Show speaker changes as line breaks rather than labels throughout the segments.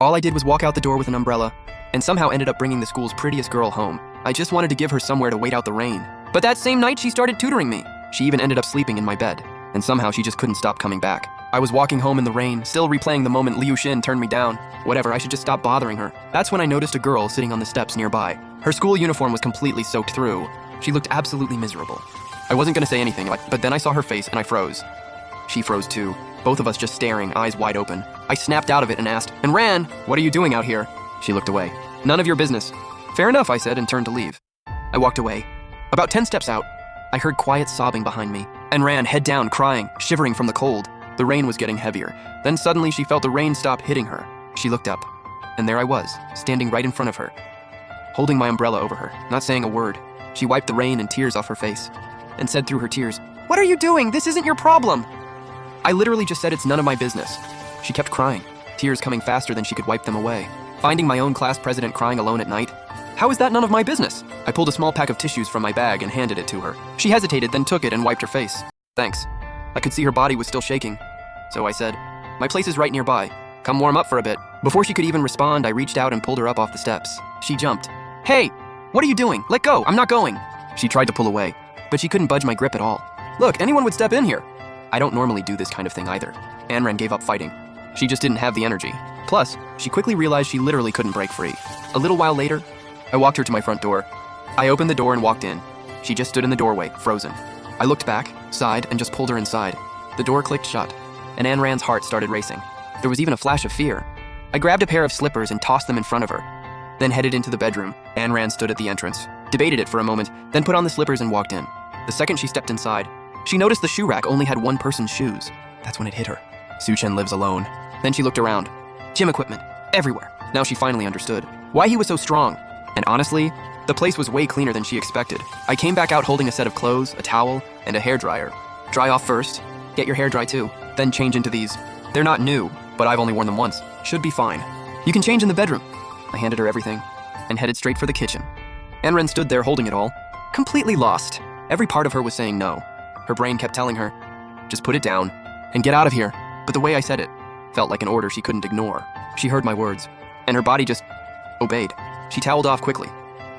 All I did was walk out the door with an umbrella, and somehow ended up bringing the school's prettiest girl home. I just wanted to give her somewhere to wait out the rain. But that same night, she started tutoring me. She even ended up sleeping in my bed, and somehow she just couldn't stop coming back. I was walking home in the rain, still replaying the moment Liu Xin turned me down. Whatever, I should just stop bothering her. That's when I noticed a girl sitting on the steps nearby. Her school uniform was completely soaked through. She looked absolutely miserable. I wasn't gonna say anything, but then I saw her face and I froze. She froze too, both of us just staring, eyes wide open. I snapped out of it and asked, and ran, "What are you doing out here?" She looked away. "None of your business." "Fair enough," I said and turned to leave. I walked away. About 10 steps out, I heard quiet sobbing behind me and ran head down, crying, shivering from the cold. The rain was getting heavier. Then suddenly she felt the rain stop hitting her. She looked up, and there I was, standing right in front of her, holding my umbrella over her, not saying a word. She wiped the rain and tears off her face and said through her tears, "What are you doing? This isn't your problem." I literally just said it's none of my business. She kept crying, tears coming faster than she could wipe them away. Finding my own class president crying alone at night? How is that none of my business? I pulled a small pack of tissues from my bag and handed it to her. She hesitated, then took it and wiped her face. "Thanks." I could see her body was still shaking. So I said, "My place is right nearby. Come warm up for a bit." Before she could even respond, I reached out and pulled her up off the steps. She jumped. "Hey, what are you doing? Let go, I'm not going." She tried to pull away, but she couldn't budge my grip at all. "Look, anyone would step in here." I don't normally do this kind of thing either. Anran gave up fighting. She just didn't have the energy. Plus, she quickly realized she literally couldn't break free. A little while later, I walked her to my front door. I opened the door and walked in. She just stood in the doorway, frozen. I looked back, sighed, and just pulled her inside. The door clicked shut, and Anran's heart started racing. There was even a flash of fear. I grabbed a pair of slippers and tossed them in front of her, then headed into the bedroom. Anran stood at the entrance, debated it for a moment, then put on the slippers and walked in. The second she stepped inside, she noticed the shoe rack only had one person's shoes. That's when it hit her. Suchen lives alone. Then she looked around. Gym equipment, everywhere. Now she finally understood why he was so strong. And honestly, the place was way cleaner than she expected. I came back out holding a set of clothes, a towel, and a hairdryer. Dry off first. Get your hair dry too. Then change into these. They're not new, but I've only worn them once. Should be fine. You can change in the bedroom. I handed her everything and headed straight for the kitchen. Anran stood there holding it all, completely lost. Every part of her was saying no. Her brain kept telling her, just put it down and get out of here. But the way I said it felt like an order she couldn't ignore. She heard my words, and her body just obeyed. She toweled off quickly,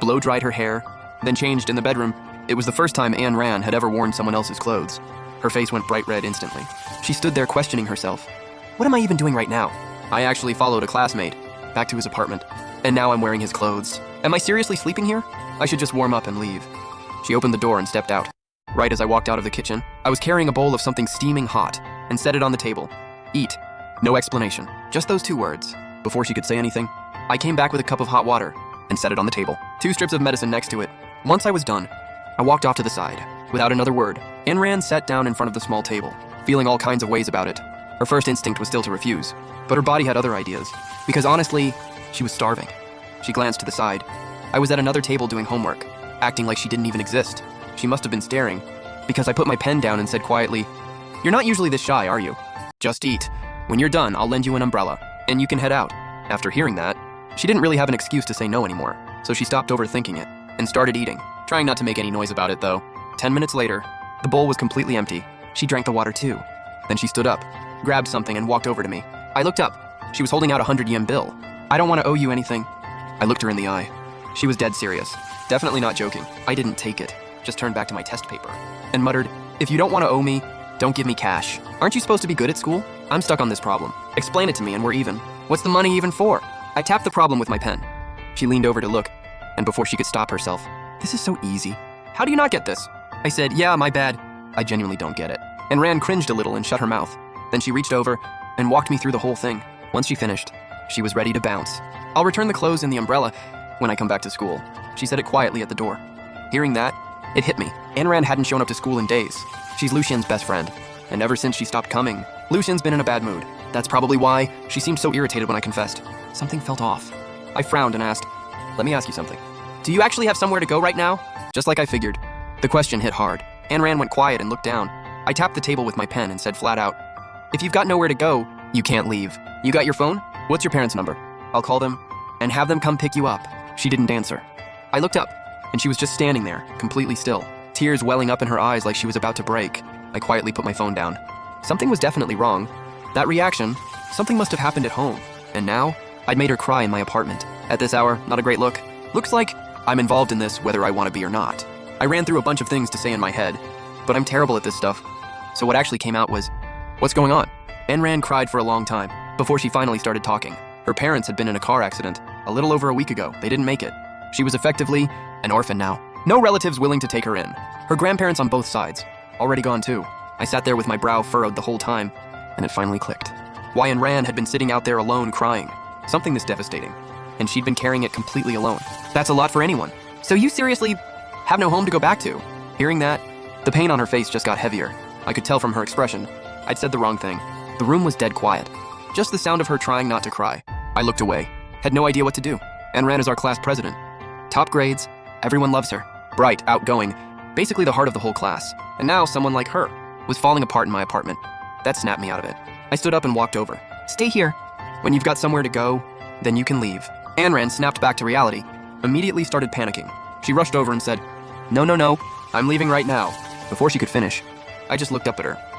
blow-dried her hair, then changed in the bedroom. It was the first time Anran had ever worn someone else's clothes. Her face went bright red instantly. She stood there questioning herself. What am I even doing right now? I actually followed a classmate back to his apartment, and now I'm wearing his clothes. Am I seriously sleeping here? I should just warm up and leave. She opened the door and stepped out. Right as I walked out of the kitchen, I was carrying a bowl of something steaming hot and set it on the table. Eat. No explanation, just those two words. Before she could say anything, I came back with a cup of hot water and set it on the table. 2 strips of medicine next to it. Once I was done, I walked off to the side. Without another word, Anran sat down in front of the small table, feeling all kinds of ways about it. Her first instinct was still to refuse, but her body had other ideas. Because honestly, she was starving. She glanced to the side. I was at another table doing homework, acting like she didn't even exist. She must have been staring, because I put my pen down and said quietly, "You're not usually this shy, are you? Just eat. When you're done, I'll lend you an umbrella, and you can head out." After hearing that, she didn't really have an excuse to say no anymore, so she stopped overthinking it and started eating, trying not to make any noise about it though. 10 minutes later, the bowl was completely empty. She drank the water too. Then she stood up, grabbed something and walked over to me. I looked up. She was holding out a 100 yen bill. "I don't want to owe you anything." I looked her in the eye. She was dead serious. Definitely not joking. I didn't take it, just turned back to my test paper and muttered, "If you don't want to owe me, don't give me cash. Aren't you supposed to be good at school? I'm stuck on this problem. Explain it to me and we're even. What's the money even for?" I tapped the problem with my pen. She leaned over to look, and before she could stop herself, "This is so easy. How do you not get this?" I said, "Yeah, my bad. I genuinely don't get it." And Ran cringed a little and shut her mouth. Then she reached over and walked me through the whole thing. Once she finished, she was ready to bounce. "I'll return the clothes and the umbrella when I come back to school." She said it quietly at the door. Hearing that, it hit me. Anran hadn't shown up to school in days. She's Lucian's best friend, and ever since she stopped coming, Lucian's been in a bad mood. That's probably why she seemed so irritated when I confessed. Something felt off. I frowned and asked, "Let me ask you something. Do you actually have somewhere to go right now?" Just like I figured. The question hit hard. Anran went quiet and looked down. I tapped the table with my pen and said flat out, "If you've got nowhere to go, you can't leave. You got your phone? What's your parents' number? I'll call them and have them come pick you up." She didn't answer. I looked up, and she was just standing there, completely still, tears welling up in her eyes like she was about to break. I quietly put my phone down. Something was definitely wrong. That reaction, something must have happened at home. And now, I'd made her cry in my apartment. At this hour, not a great look. Looks like I'm involved in this whether I want to be or not. I ran through a bunch of things to say in my head, but I'm terrible at this stuff. So what actually came out was, "What's going on?" Ayn Rand cried for a long time before she finally started talking. Her parents had been in a car accident a little over a week ago. They didn't make it. She was effectively an orphan now. No relatives willing to take her in. Her grandparents on both sides, already gone too. I sat there with my brow furrowed the whole time, and it finally clicked. Why Ayn Rand had been sitting out there alone crying. Something this devastating. And she'd been carrying it completely alone. That's a lot for anyone. So you seriously have no home to go back to? Hearing that, the pain on her face just got heavier. I could tell from her expression. I'd said the wrong thing. The room was dead quiet. Just the sound of her trying not to cry. I looked away. Had no idea what to do. Ayn Rand is our class president. Top grades. Everyone loves her. Bright, outgoing. Basically the heart of the whole class. And now someone like her was falling apart in my apartment. That snapped me out of it. I stood up and walked over. Stay here. When you've got somewhere to go, then you can leave. Ayn Rand snapped back to reality. Immediately started panicking. She rushed over and said, No, I'm leaving right now. Before she could finish, I just looked up at her.